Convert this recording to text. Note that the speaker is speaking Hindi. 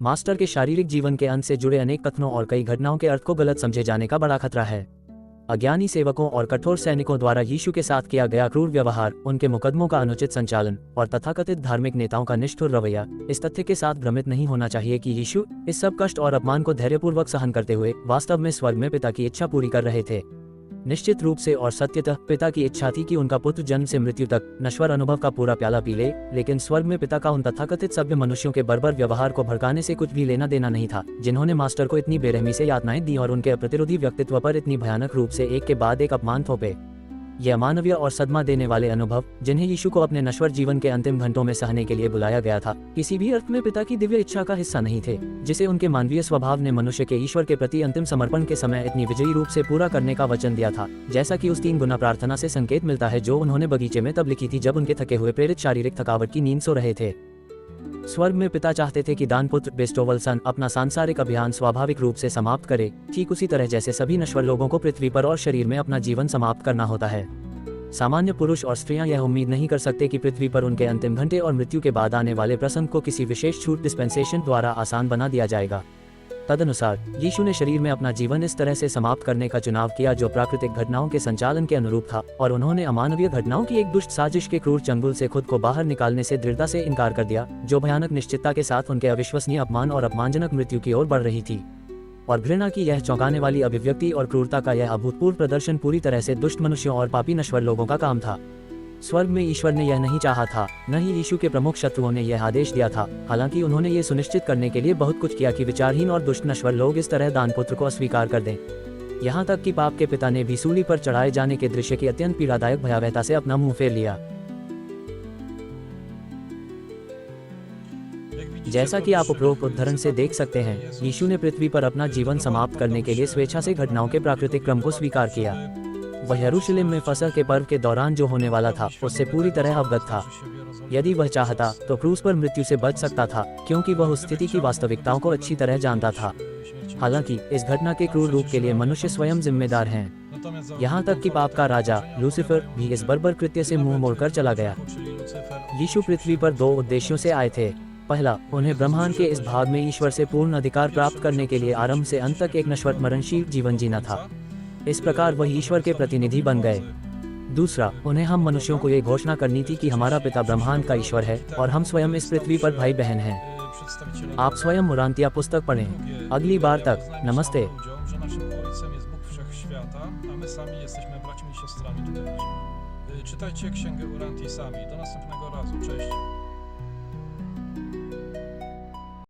मास्टर के शारीरिक जीवन के अंत से जुड़े अनेक कथनों और कई घटनाओं के अर्थ को गलत समझे जाने का बड़ा खतरा है। अज्ञानी सेवकों और कठोर सैनिकों द्वारा यीशु के साथ किया गया क्रूर व्यवहार, उनके मुकदमों का अनुचित संचालन और तथाकथित धार्मिक नेताओं का निष्ठुर रवैया इस तथ्य के साथ भ्रमित नहीं होना चाहिए कि यीशु इस सब कष्ट और अपमान को धैर्यपूर्वक सहन करते हुए वास्तव में स्वर्ग में पिता की इच्छा पूरी कर रहे थे। निश्चित रूप से और सत्यतः पिता की इच्छा थी कि उनका पुत्र जन्म से मृत्यु तक नश्वर अनुभव का पूरा प्याला पी ले, लेकिन स्वर्ग में पिता का उन तथाकथित सभ्य मनुष्यों के बर्बर व्यवहार को भड़काने से कुछ भी लेना देना नहीं था, जिन्होंने मास्टर को इतनी बेरहमी से यातनाएं दी और उनके अप्रतिरोधी व्यक्तित्व पर इतनी भयानक रूप से एक के बाद एक अपमान थोपे। ये अमानवीय और सदमा देने वाले अनुभव, जिन्हें यीशु को अपने नश्वर जीवन के अंतिम घंटों में सहने के लिए बुलाया गया था, किसी भी अर्थ में पिता की दिव्य इच्छा का हिस्सा नहीं थे, जिसे उनके मानवीय स्वभाव ने मनुष्य के ईश्वर के प्रति अंतिम समर्पण के समय इतनी विजयी रूप से पूरा करने का वचन दिया था, जैसा कि उस 3 गुना प्रार्थना से संकेत मिलता है जो उन्होंने बगीचे में तब लिखी थी जब उनके थके हुए प्रेरित शारीरिक थकावट की नींद सो रहे थे। स्वर्ग में पिता चाहते थे कि दानपुत्र बेस्टोवल सन अपना सांसारिक अभियान स्वाभाविक रूप से समाप्त करे, ठीक उसी तरह जैसे सभी नश्वर लोगों को पृथ्वी पर और शरीर में अपना जीवन समाप्त करना होता है। सामान्य पुरुष और स्त्रियां यह उम्मीद नहीं कर सकते कि पृथ्वी पर उनके अंतिम घंटे और मृत्यु के बाद आने वाले प्रसंग को किसी विशेष छूट डिस्पेंसेशन द्वारा आसान बना दिया जाएगा। तदनुसार यीशु ने शरीर में अपना जीवन इस तरह से समाप्त करने का चुनाव किया जो प्राकृतिक घटनाओं के संचालन के अनुरूप था, और उन्होंने अमानवीय घटनाओं की एक दुष्ट साजिश के क्रूर चंगुल से खुद को बाहर निकालने से दृढ़ता से इनकार कर दिया, जो भयानक निश्चितता के साथ उनके अविश्वसनीय अपमान और अपमानजनक मृत्यु की ओर बढ़ रही थी। और घृणा की यह चौंकाने वाली अभिव्यक्ति और क्रूरता का यह अभूतपूर्व प्रदर्शन पूरी तरह से दुष्ट मनुष्यों और पापी नश्वर लोगों का काम था। स्वर्ग में ईश्वर ने यह नहीं चाहा था, न ही यीशु के प्रमुख शत्रुओं ने यह आदेश दिया था, हालांकि उन्होंने ये सुनिश्चित करने के लिए बहुत कुछ किया कि विचारहीन और दुष्ट नश्वर लोग इस तरह दानपुत्र को अस्वीकार कर दें। यहाँ तक कि पाप के पिता ने भी सूली पर चढ़ाए जाने के दृश्य की अत्यंत पीड़ादायक भयावहता से अपना मुंह फेर लिया। जैसा कि आप उपरोक्त उद्धरण से देख सकते हैं, यीशु ने पृथ्वी पर अपना जीवन समाप्त करने के लिए स्वेच्छा से घटनाओं के प्राकृतिक क्रम को स्वीकार किया। वह यरूशलेम में फसह के पर्व के दौरान जो होने वाला था उससे पूरी तरह अवगत था। यदि वह चाहता तो क्रूस पर मृत्यु से बच सकता था, क्योंकि वह उस स्थिति की वास्तविकताओं को अच्छी तरह जानता था। हालांकि इस घटना के क्रूर रूप के लिए मनुष्य स्वयं जिम्मेदार हैं। यहाँ तक कि पाप का राजा लूसीफर भी इस बर्बर कृत्य से मुंह मोड़कर चला गया। यीशु पृथ्वी पर 2 उद्देश्यों से आए थे। पहला, उन्हें ब्रह्मांड के इस भाग में ईश्वर से पूर्ण अधिकार प्राप्त करने के लिए आरंभ से अंत तक एक नश्वर मरणशील जीवन जीना था। इस प्रकार वह ईश्वर के प्रतिनिधि बन गए। दूसरा, उन्हें हम मनुष्यों को ये घोषणा करनी थी कि हमारा पिता ब्रह्मांड का ईश्वर है और हम स्वयं इस पृथ्वी पर भाई बहन हैं। आप स्वयं मुरांतिया पुस्तक पढ़ें। अगली बार तक नमस्ते। Czytajcie Księgę Uranti sami. Do następnego razu. Cześć.